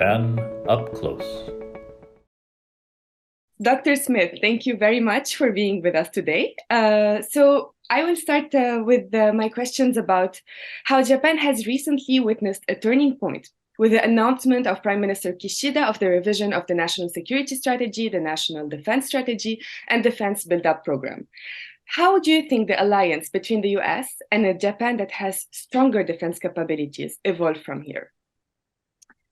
Japan up close. Dr. Smith, thank you very much for being with us today. So I will start with my questions about how Japan has recently witnessed a turning point with the announcement of Prime Minister Kishida of the revision of the National Security Strategy, the National Defense Strategy, and Defense Build-Up Program. How do you think the alliance between the US and a Japan that has stronger defense capabilities evolve from here?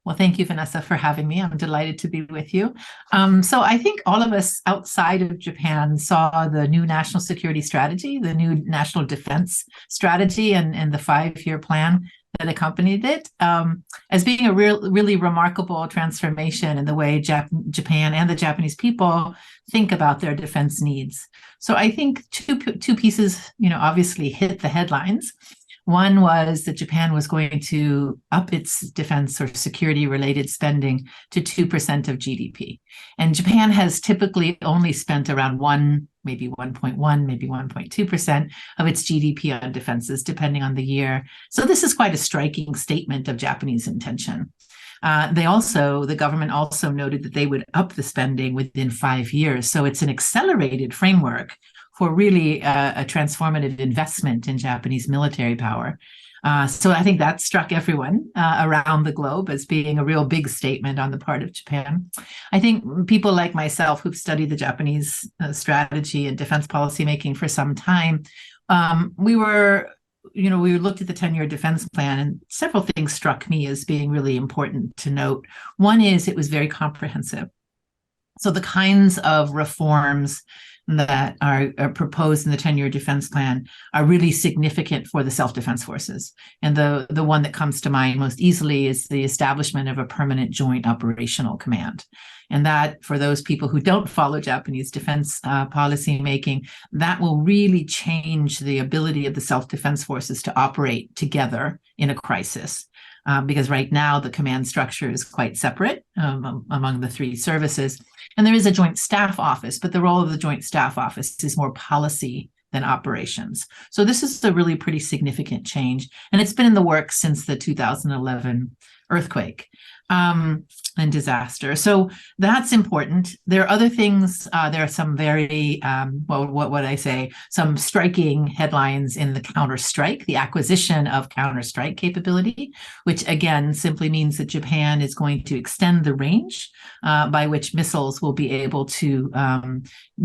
Well, thank you, Vanessa, for having me. I'm delighted to be with you. So I think all of us outside of Japan saw the new national security strategy, the new national defense strategy, and the 5-year plan that accompanied it as being a really remarkable transformation in the way Japan and the Japanese people think about their defense needs. So I think two pieces, obviously hit the headlines. One was that Japan was going to up its defense or security related spending to 2% of GDP. And Japan has typically only spent around 1, maybe 1.1, maybe 1.2% of its GDP on defenses, depending on the year. So this is quite a striking statement of Japanese intention. The government also noted that they would up the spending within 5 years. So it's an accelerated framework for really a transformative investment in Japanese military power. So I think that struck everyone around the globe as being a real big statement on the part of Japan. I think people like myself who've studied the Japanese strategy and defense policy making for some time, we looked at the 10-year defense plan, and several things struck me as being really important to note. One is it was very comprehensive. So the kinds of reforms that are proposed in the 10-year defense plan are really significant for the self-defense forces. And the one that comes to mind most easily is the establishment of a permanent joint operational command. And that, for those people who don't follow Japanese defense policy making, that will really change the ability of the self-defense forces to operate together in a crisis. Because right now the command structure is quite separate among the three services. And there is a joint staff office, but the role of the joint staff office is more policy than operations. So this is a really pretty significant change. And it's been in the works since the 2011 earthquake and disaster. So that's important. There are other things. There are some very, some striking headlines in the counter-strike, the acquisition of counter-strike capability, which again simply means that Japan is going to extend the range by which missiles will be able to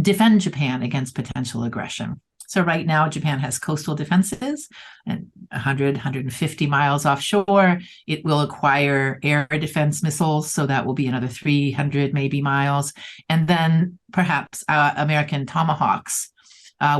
defend Japan against potential aggression. So right now, Japan has coastal defenses and 100, 150 miles offshore. It will acquire air defense missiles, so that will be another 300 maybe miles. And then perhaps American Tomahawks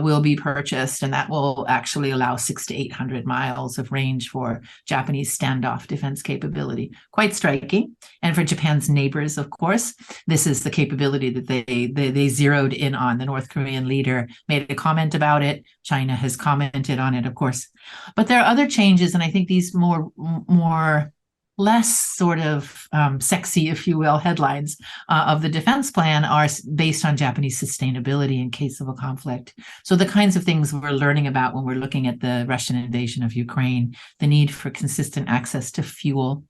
will be purchased, and that will actually allow 600 to 800 miles of range for Japanese standoff defense capability. Quite striking. And for Japan's neighbors, of course, this is the capability that they zeroed in on. The North Korean leader made a comment about it. China has commented on it, of course. But there are other changes, and I think these less sort of sexy, if you will, headlines of the defense plan are based on Japanese sustainability in case of a conflict. So the kinds of things we're learning about when we're looking at the Russian invasion of Ukraine, the need for consistent access to fuel,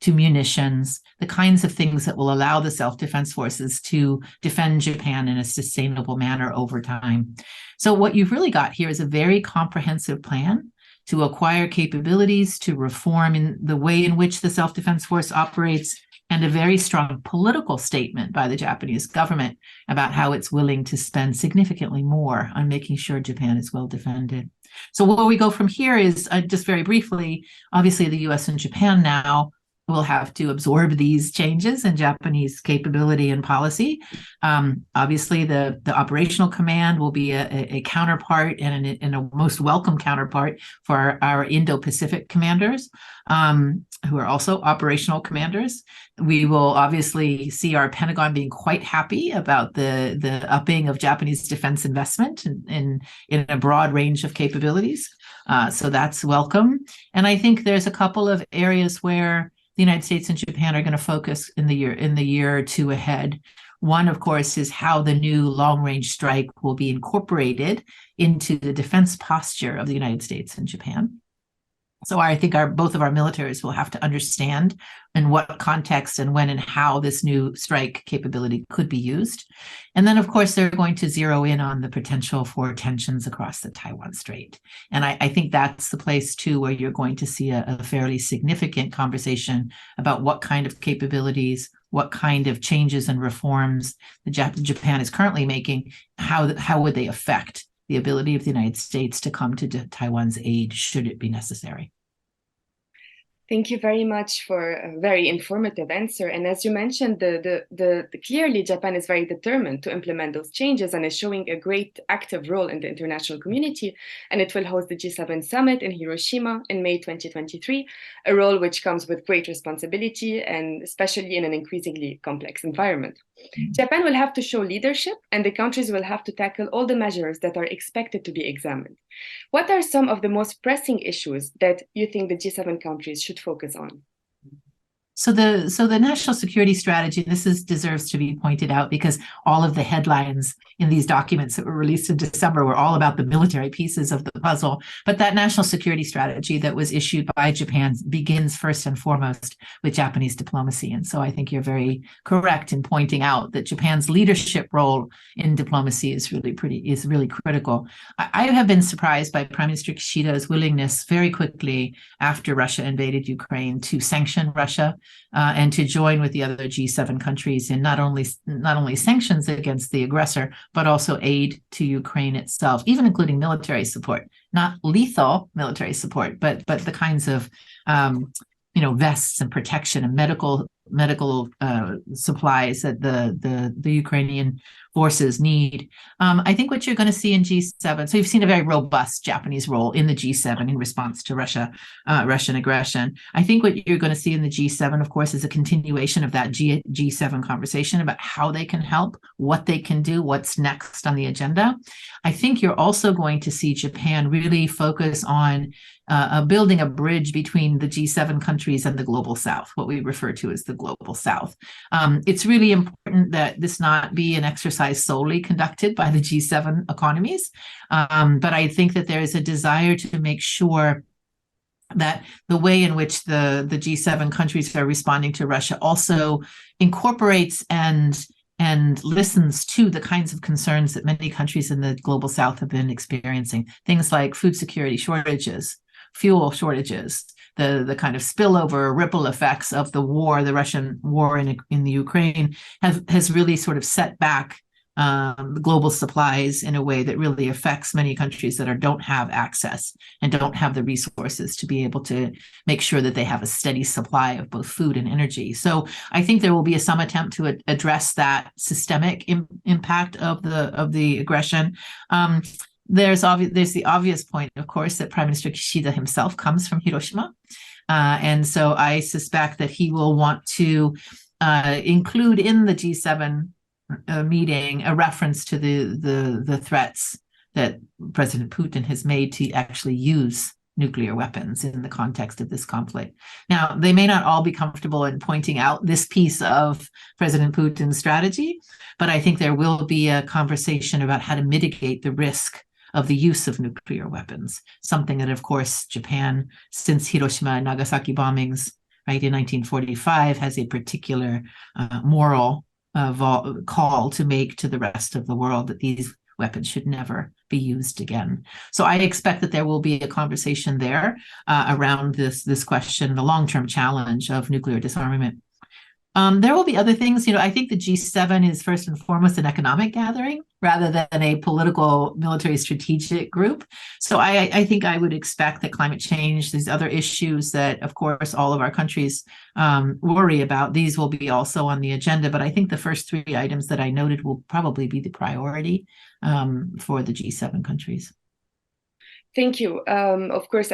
to munitions, the kinds of things that will allow the self-defense forces to defend Japan in a sustainable manner over time. So what you've really got here is a very comprehensive plan to acquire capabilities, to reform in the way in which the self-defense force operates, and a very strong political statement by the Japanese government about how it's willing to spend significantly more on making sure Japan is well defended. So where we go from here is, just very briefly, obviously the US and Japan now will have to absorb these changes in Japanese capability and policy. Obviously, the operational command will be a counterpart and a most welcome counterpart for our Indo-Pacific commanders, who are also operational commanders. We will obviously see our Pentagon being quite happy about the upping of Japanese defense investment in a broad range of capabilities. So that's welcome. And I think there's a couple of areas where the United States and Japan are going to focus in the year or two ahead. One, of course, is how the new long-range strike will be incorporated into the defense posture of the United States and Japan. So I think both of our militaries will have to understand in what context and when and how this new strike capability could be used. And then, of course, they're going to zero in on the potential for tensions across the Taiwan Strait. And I think that's the place, too, where you're going to see a fairly significant conversation about what kind of capabilities, what kind of changes and reforms Japan is currently making, how would they affect the ability of the United States to come to Taiwan's aid should it be necessary. Thank you very much for a very informative answer. And as you mentioned, clearly Japan is very determined to implement those changes and is showing a great active role in the international community. And it will host the G7 summit in Hiroshima in May 2023, a role which comes with great responsibility and especially in an increasingly complex environment. Japan will have to show leadership, and the countries will have to tackle all the measures that are expected to be examined. What are some of the most pressing issues that you think the G7 countries should focus on? So the national security strategy, deserves to be pointed out because all of the headlines in these documents that were released in December were all about the military pieces of the puzzle. But that national security strategy that was issued by Japan begins first and foremost with Japanese diplomacy. And so I think you're very correct in pointing out that Japan's leadership role in diplomacy is really critical. I have been surprised by Prime Minister Kishida's willingness very quickly after Russia invaded Ukraine to sanction Russia. And to join with the other G7 countries in not only sanctions against the aggressor, but also aid to Ukraine itself, even including military support, not lethal military support, but the kinds of vests and protection and medical supplies that the Ukrainian forces need. I think what you're going to see in G7, so you've seen a very robust Japanese role in the G7 in response to Russian aggression. I think what you're going to see in the G7, of course, is a continuation of that G7 conversation about how they can help, what they can do, what's next on the agenda. I think you're also going to see Japan really focus on building a bridge between the G7 countries and the global South, what we refer to as the global South. It's really important that this not be an exercise solely conducted by the G7 economies, but I think that there is a desire to make sure that the way in which the G7 countries are responding to Russia also incorporates and listens to the kinds of concerns that many countries in the global South have been experiencing, things like food security shortages, fuel shortages, the kind of spillover ripple effects of the Russian war in the Ukraine has really sort of set back the global supplies in a way that really affects many countries that don't have access and don't have the resources to be able to make sure that they have a steady supply of both food and energy. So I think there will be some attempt to address that systemic impact of the aggression. There's the obvious point, of course, that Prime Minister Kishida himself comes from Hiroshima. And so I suspect that he will want to include in the G7 meeting a reference to the threats that President Putin has made to actually use nuclear weapons in the context of this conflict. Now, they may not all be comfortable in pointing out this piece of President Putin's strategy, but I think there will be a conversation about how to mitigate the risk of the use of nuclear weapons, something that, of course, Japan, since Hiroshima and Nagasaki bombings, right, in 1945, has a particular moral call to make to the rest of the world that these weapons should never be used again. So I expect that there will be a conversation there around this question, the long-term challenge of nuclear disarmament. There will be other things. I think the G7 is first and foremost an economic gathering rather than a political military strategic group. So I think I would expect that climate change, these other issues that, of course, all of our countries worry about, these will be also on the agenda. But I think the first three items that I noted will probably be the priority for the G7 countries. Thank you. Of course,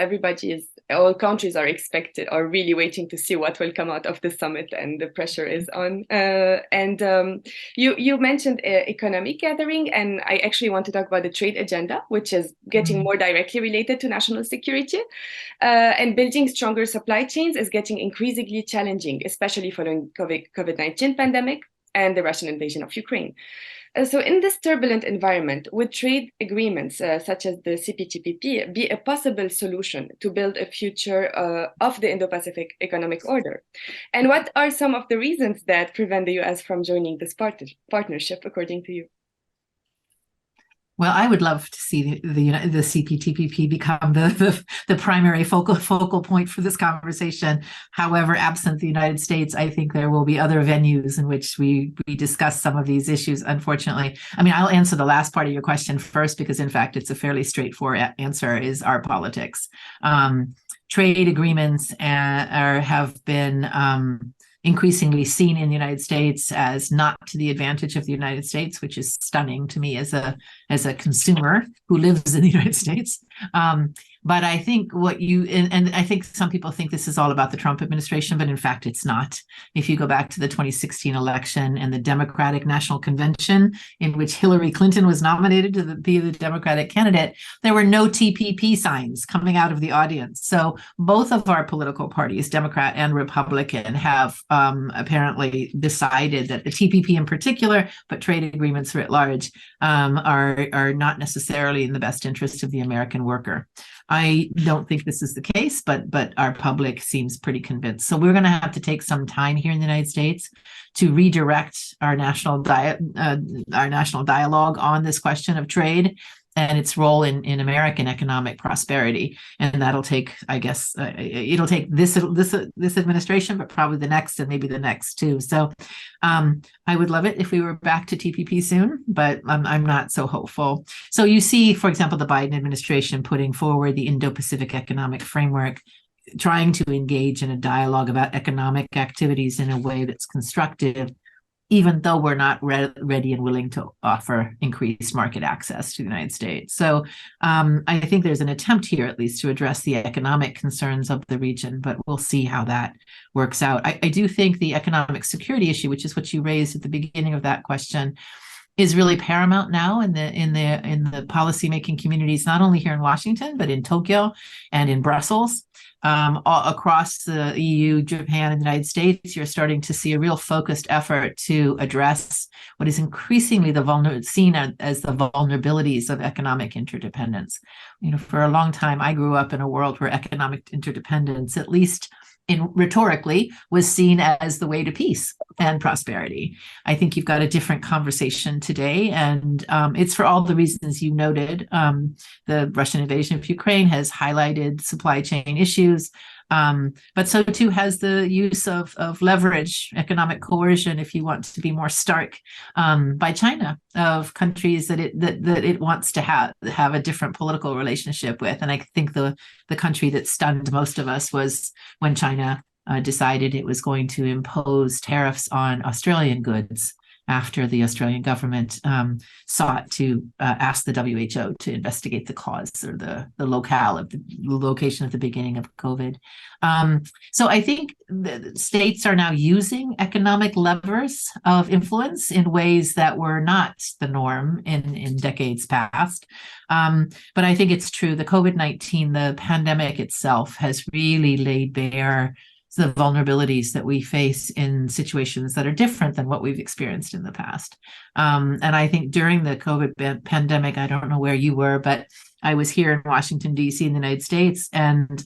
all countries are really waiting to see what will come out of the summit, and the pressure is on. You mentioned economic gathering, and I actually want to talk about the trade agenda, which is getting more directly related to national security. And building stronger supply chains is getting increasingly challenging, especially following COVID-19 pandemic and the Russian invasion of Ukraine. So in this turbulent environment, would trade agreements such as the CPTPP be a possible solution to build a future of the Indo-Pacific economic order? And what are some of the reasons that prevent the US from joining this partnership, according to you? Well, I would love to see the CPTPP become the primary focal point for this conversation. However, absent the United States, I think there will be other venues in which we discuss some of these issues. Unfortunately, I mean, I'll answer the last part of your question first because, in fact, it's a fairly straightforward answer: is our politics. Trade agreements have been increasingly seen in the United States as not to the advantage of the United States, which is stunning to me as a consumer who lives in the United States. But I think and I think some people think this is all about the Trump administration, but in fact, it's not. If you go back to the 2016 election and the Democratic National Convention, in which Hillary Clinton was nominated to be the Democratic candidate, there were no TPP signs coming out of the audience. So both of our political parties, Democrat and Republican, have apparently decided that the TPP in particular, but trade agreements writ large, are not necessarily in the best interest of the American worker. I don't think this is the case, but our public seems pretty convinced. So we're going to have to take some time here in the United States to redirect our national dialogue on this question of trade and its role in American economic prosperity. And that'll take, I guess, it'll take this administration, but probably the next and maybe the next too. So I would love it if we were back to TPP soon, but I'm not so hopeful. So you see, for example, the Biden administration putting forward the Indo-Pacific Economic Framework, trying to engage in a dialogue about economic activities in a way that's constructive, even though we're not ready and willing to offer increased market access to the United States. So I think there's an attempt here, at least, to address the economic concerns of the region, but we'll see how that works out. I do think the economic security issue, which is what you raised at the beginning of that question, is really paramount now in the policymaking communities, not only here in Washington, but in Tokyo and in Brussels. Across the EU, Japan, and the United States, you're starting to see a real focused effort to address what is increasingly seen as the vulnerabilities of economic interdependence. For a long time, I grew up in a world where economic interdependence, at least rhetorically, was seen as the way to peace and prosperity. I think you've got a different conversation today, and it's for all the reasons you noted. The Russian invasion of Ukraine has highlighted supply chain issues, but so too has the use of leverage, economic coercion, if you want to be more stark, by China, of countries that it wants to have a different political relationship with. And I think the country that stunned most of us was when China decided it was going to impose tariffs on Australian goods after the Australian government sought to ask the WHO to investigate the cause or the locale of the location at the beginning of COVID. So I think the states are now using economic levers of influence in ways that were not the norm in decades past. But I think it's true. The COVID-19, the pandemic itself, has really laid bare the vulnerabilities that we face in situations that are different than what we've experienced in the past. And I think during the COVID pandemic, I don't know where you were, but I was here in Washington, D.C. in the United States. And,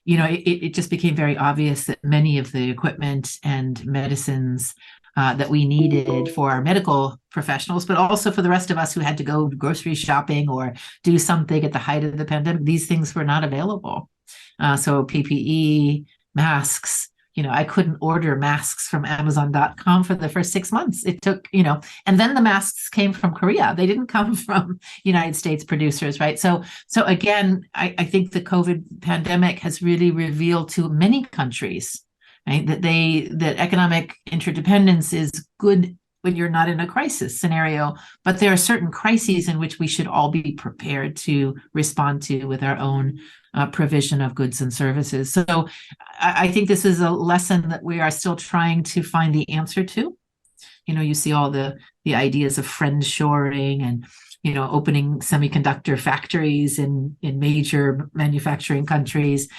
it just became very obvious that many of the equipment and medicines that we needed for our medical professionals, but also for the rest of us who had to go grocery shopping or do something at the height of the pandemic, these things were not available. So PPE, masks, I couldn't order masks from Amazon.com for the first 6 months. It took, and then the masks came from Korea. They didn't come from United States producers, right? So again, I think the COVID pandemic has really revealed to many countries, right, that economic interdependence is good when you're not in a crisis scenario, but there are certain crises in which we should all be prepared to respond to with our own provision of goods and services. So I think this is a lesson that we are still trying to find the answer to. You see all the ideas of friendshoring and, opening semiconductor factories in major manufacturing countries.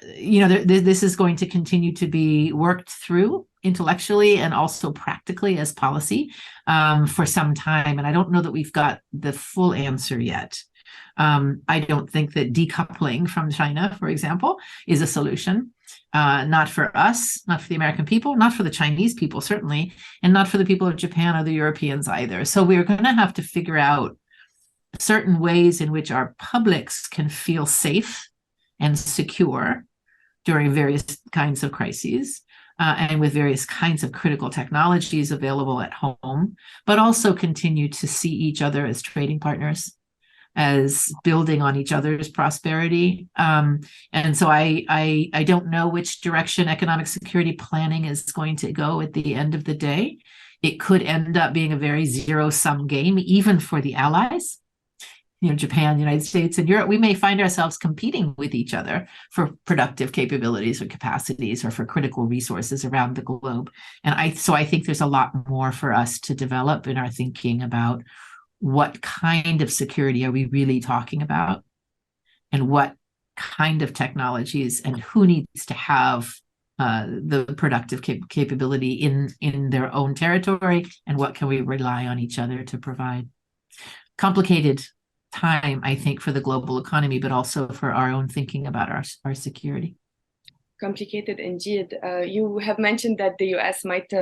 This is going to continue to be worked through. intellectually and also practically as policy for some time. And I don't know that we've got the full answer yet. I don't think that decoupling from China, for example, is a solution. Not for us, not for the American people, not for the Chinese people, certainly, and not for the people of Japan or the Europeans either. So we're going to have to figure out certain ways in which our publics can feel safe and secure during various kinds of crises. And with various kinds of critical technologies available at home, but also continue to see each other as trading partners, as building on each other's prosperity. And so I don't know which direction economic security planning is going to go at the end of the day. It could end up being a very zero-sum game, even for the allies. Japan, the United States, and Europe. We may find ourselves competing with each other for productive capabilities or capacities or for critical resources around the globe. And I think there's a lot more for us to develop in our thinking about what kind of security are we really talking about, and what kind of technologies, and who needs to have the productive capability in their own territory, and what can we rely on each other to provide. Complicated time, I think, for the global economy, but also for our own thinking about our security. Complicated indeed. You have mentioned that the US might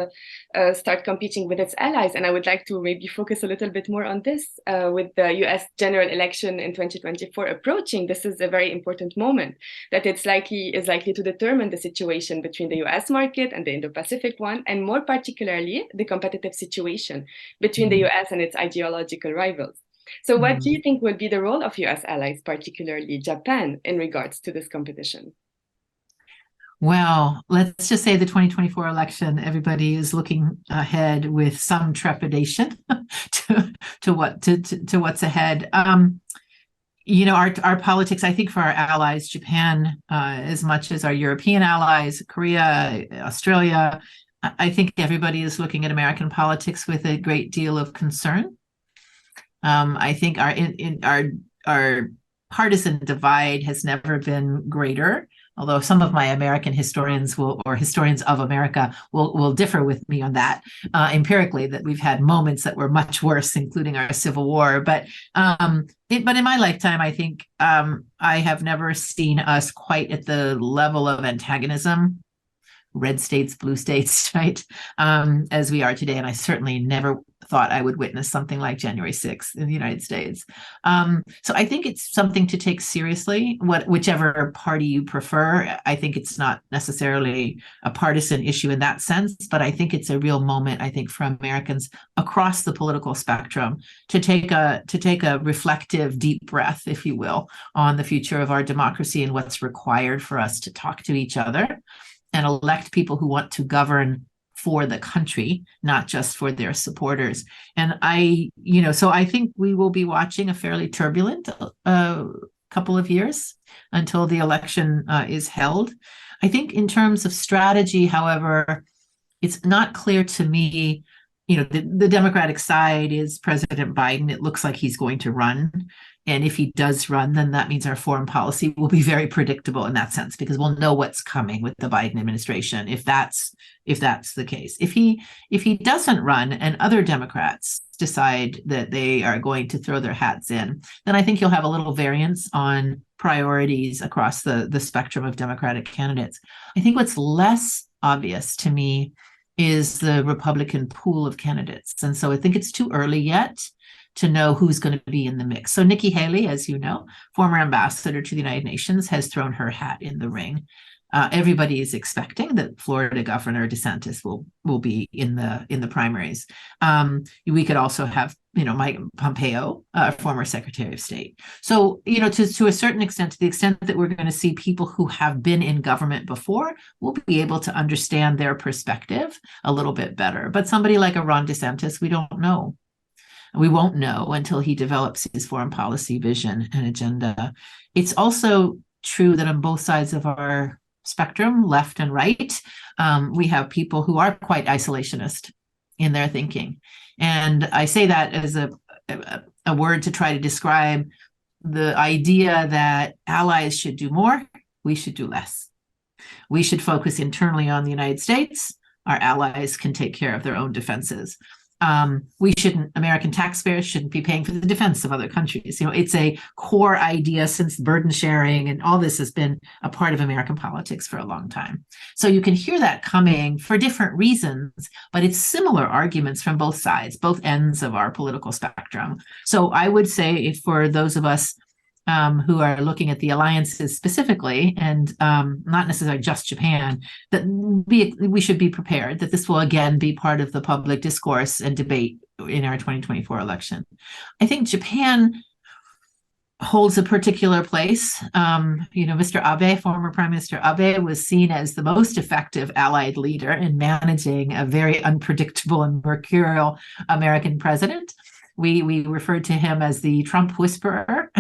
start competing with its allies, and I would like to maybe focus a little bit more on this. With the US general election in 2024 approaching, this is a very important moment that is likely to determine the situation between the US market and the Indo-Pacific one, and more particularly the competitive situation between the US and its ideological rivals. So what do you think will be the role of US allies, particularly Japan, in regards to this competition? Well, let's just say the 2024 election, everybody is looking ahead with some trepidation to what's ahead. Our politics, I think, for our allies, Japan, as much as our European allies, Korea, Australia, I think everybody is looking at American politics with a great deal of concern. I think our partisan divide has never been greater, although some of my American historians or historians of America will differ with me on that empirically, that we've had moments that were much worse, including our Civil War. But in my lifetime, I think I have never seen us quite at the level of antagonism, red states, blue states, right, as we are today. And I certainly never thought I would witness something like January 6th in the United States. So I think it's something to take seriously, whichever party you prefer. I think it's not necessarily a partisan issue in that sense, but I think it's a real moment, I think, for Americans across the political spectrum to take a reflective, deep breath, if you will, on the future of our democracy and what's required for us to talk to each other and elect people who want to govern for the country, not just for their supporters. And so I think we will be watching a fairly turbulent couple of years until the election is held. I think in terms of strategy, however, it's not clear to me. The Democratic side is President Biden. It looks like he's going to run. And if he does run, then that means our foreign policy will be very predictable in that sense, because we'll know what's coming with the Biden administration if that's the case. If he doesn't run and other Democrats decide that they are going to throw their hats in, then I think you'll have a little variance on priorities across the spectrum of Democratic candidates. I think what's less obvious to me is the Republican pool of candidates. And so I think it's too early yet to know who's going to be in the mix. So Nikki Haley, as you know, former ambassador to the United Nations, has thrown her hat in the ring. Everybody is expecting that Florida Governor DeSantis will be in the primaries. We could also have, Mike Pompeo, former Secretary of State. So, to a certain extent, to the extent that we're going to see people who have been in government before, we'll be able to understand their perspective a little bit better. But somebody like a Ron DeSantis, we don't know. We won't know until he develops his foreign policy vision and agenda. It's also true that on both sides of our spectrum, left and right, we have people who are quite isolationist in their thinking. And I say that as a word to try to describe the idea that allies should do more, we should do less. We should focus internally on the United States. our allies can take care of their own defenses. American taxpayers shouldn't be paying for the defense of other countries. It's a core idea since burden sharing and all this has been a part of American politics for a long time. So you can hear that coming for different reasons, but it's similar arguments from both sides, both ends of our political spectrum. So I would say for those of us who are looking at the alliances specifically, and not necessarily just Japan, that we should be prepared that this will again be part of the public discourse and debate in our 2024 election. I think Japan holds a particular place. Mr. Abe, former Prime Minister Abe, was seen as the most effective allied leader in managing a very unpredictable and mercurial American president. We referred to him as the Trump whisperer,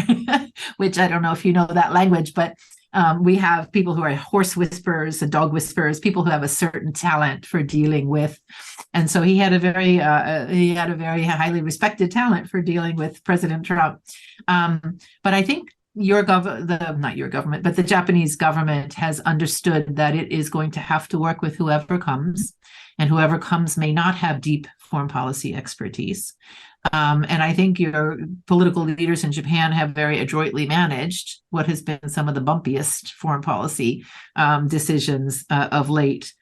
which I don't know if you know that language, but we have people who are horse whisperers and dog whisperers, people who have a certain talent for dealing with. And so he had a very highly respected talent for dealing with President Trump. But I think the Japanese government has understood that it is going to have to work with whoever comes, and whoever comes may not have deep foreign policy expertise. And I think your political leaders in Japan have very adroitly managed what has been some of the bumpiest foreign policy decisions of late.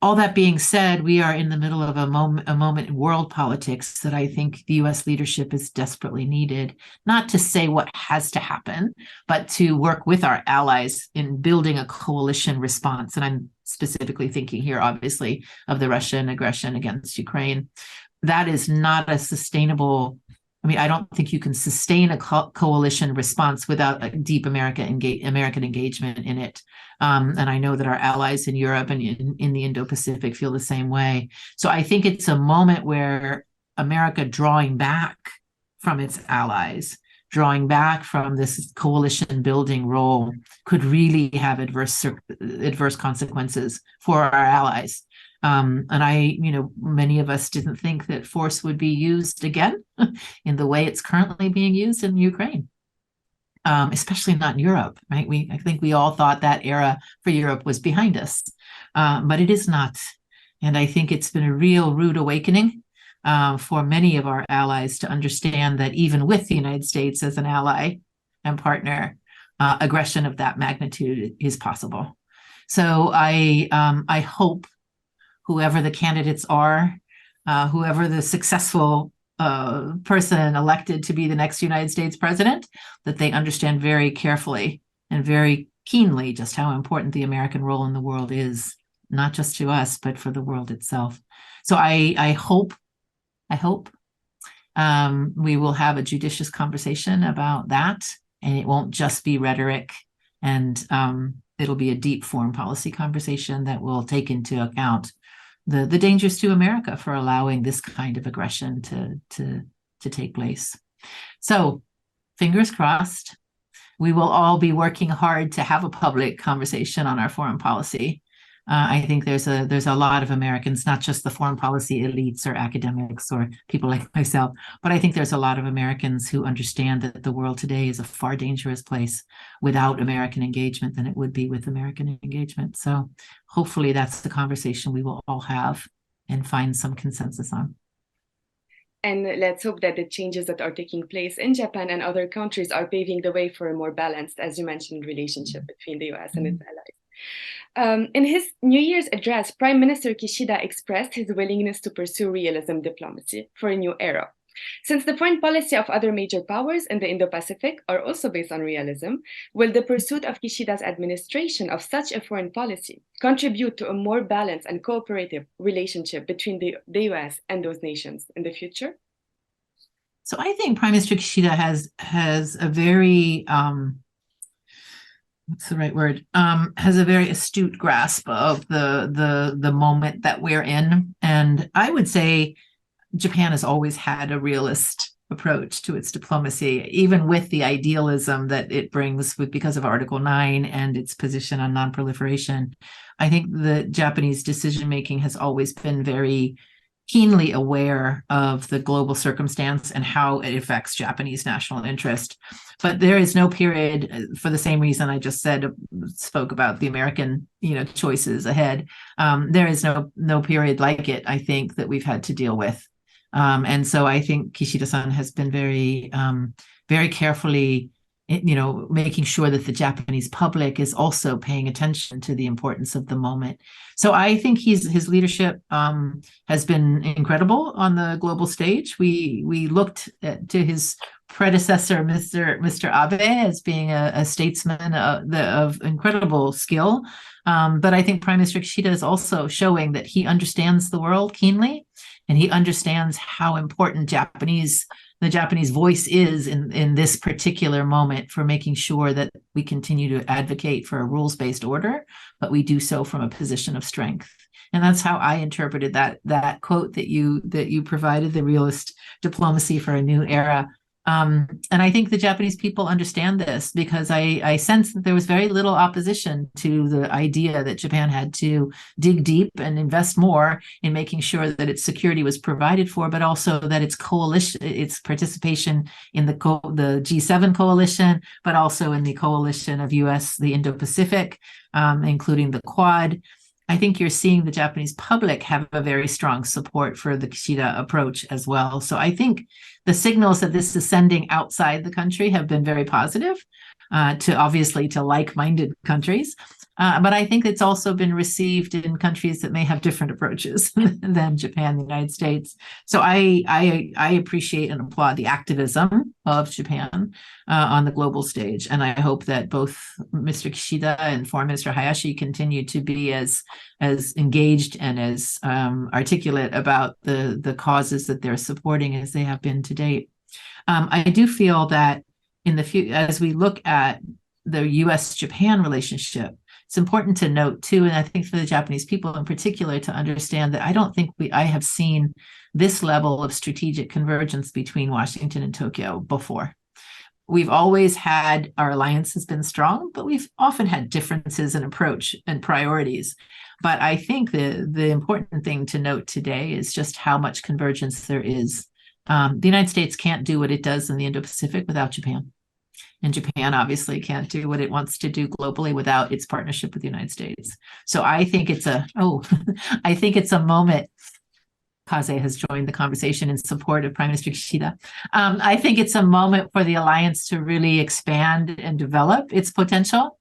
All that being said, we are in the middle of a moment in world politics that I think the U.S. leadership is desperately needed, not to say what has to happen, but to work with our allies in building a coalition response. And I'm specifically thinking here, obviously, of the Russian aggression against Ukraine. That is not a sustainable. I don't think you can sustain a coalition response without a deep American engagement in it. And I know that our allies in Europe and in the Indo-Pacific feel the same way. So I think it's a moment where America drawing back from its allies, drawing back from this coalition building role could really have adverse consequences for our allies. And many of us didn't think that force would be used again in the way it's currently being used in Ukraine, especially not in Europe, right? I think we all thought that era for Europe was behind us, but it is not. And I think it's been a real rude awakening for many of our allies to understand that even with the United States as an ally and partner, aggression of that magnitude is possible. So I hope whoever the candidates are, whoever the successful person elected to be the next United States president, that they understand very carefully and very keenly just how important the American role in the world is, not just to us, but for the world itself. So I hope we will have a judicious conversation about that, and it won't just be rhetoric, and it'll be a deep foreign policy conversation that will take into account the dangers to America for allowing this kind of aggression to take place. So fingers crossed, we will all be working hard to have a public conversation on our foreign policy. I think there's a lot of Americans, not just the foreign policy elites or academics or people like myself, but I think there's a lot of Americans who understand that the world today is a far dangerous place without American engagement than it would be with American engagement. So hopefully that's the conversation we will all have and find some consensus on. And let's hope that the changes that are taking place in Japan and other countries are paving the way for a more balanced, as you mentioned, relationship between the US and its allies. In his New Year's address, Prime Minister Kishida expressed his willingness to pursue realism diplomacy for a new era. Since the foreign policy of other major powers in the Indo-Pacific are also based on realism, will the pursuit of Kishida's administration of such a foreign policy contribute to a more balanced and cooperative relationship between the US and those nations in the future? So I think Prime Minister Kishida has a very what's the right word? Has a very astute grasp of the moment that we're in. And I would say Japan has always had a realist approach to its diplomacy, even with the idealism that it brings because of Article 9 and its position on non-proliferation. I think the Japanese decision-making has always been very keenly aware of the global circumstance and how it affects Japanese national interest. But there is no period, for the same reason I just spoke about the American, choices ahead. There is no period like it, I think, that we've had to deal with. And so I think Kishida-san has been very carefully, making sure that the Japanese public is also paying attention to the importance of the moment. So I think his leadership has been incredible on the global stage. We looked to his predecessor, Mr. Abe, as being a statesman of incredible skill. But I think Prime Minister Kishida is also showing that he understands the world keenly, and he understands how important the Japanese voice is in this particular moment for making sure that we continue to advocate for a rules-based order, but we do so from a position of strength. And that's how I interpreted that quote that you provided, the realist diplomacy for a new era. And I think the Japanese people understand this, because I sense that there was very little opposition to the idea that Japan had to dig deep and invest more in making sure that its security was provided for, but also that its participation in the G7 coalition, but also in the coalition of US, the Indo-Pacific, including the Quad. I think you're seeing the Japanese public have a very strong support for the Kishida approach as well. So I think the signals that this is sending outside the country have been very positive, to like-minded countries. But I think it's also been received in countries that may have different approaches than Japan and the United States. So I appreciate and applaud the activism of Japan on the global stage. And I hope that both Mr. Kishida and Foreign Minister Hayashi continue to be as engaged and as articulate about the causes that they're supporting as they have been to date. I do feel that as we look at the US-Japan relationship, it's important to note too, and I think for the Japanese people in particular, to understand that I don't think I have seen this level of strategic convergence between Washington and Tokyo before. We've always had, our alliance has been strong, but we've often had differences in approach and priorities. But I think the important thing to note today is just how much convergence there is. The United States can't do what it does in the Indo-Pacific without Japan. And Japan obviously can't do what it wants to do globally without its partnership with the United States. So I think it's a moment. Kaze has joined the conversation in support of Prime Minister Kishida. I think it's a moment for the alliance to really expand and develop its potential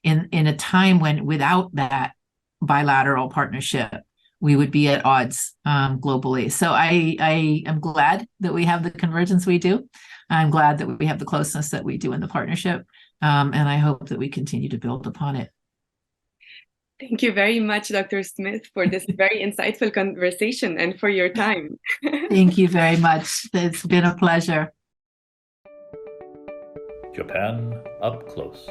in a time when, without that bilateral partnership, we would be at odds globally. So I am glad that we have the convergence we do. I'm glad that we have the closeness that we do in the partnership, and I hope that we continue to build upon it. Thank you very much, Dr. Smith, for this very insightful conversation and for your time. Thank you very much. It's been a pleasure. Japan Up Close.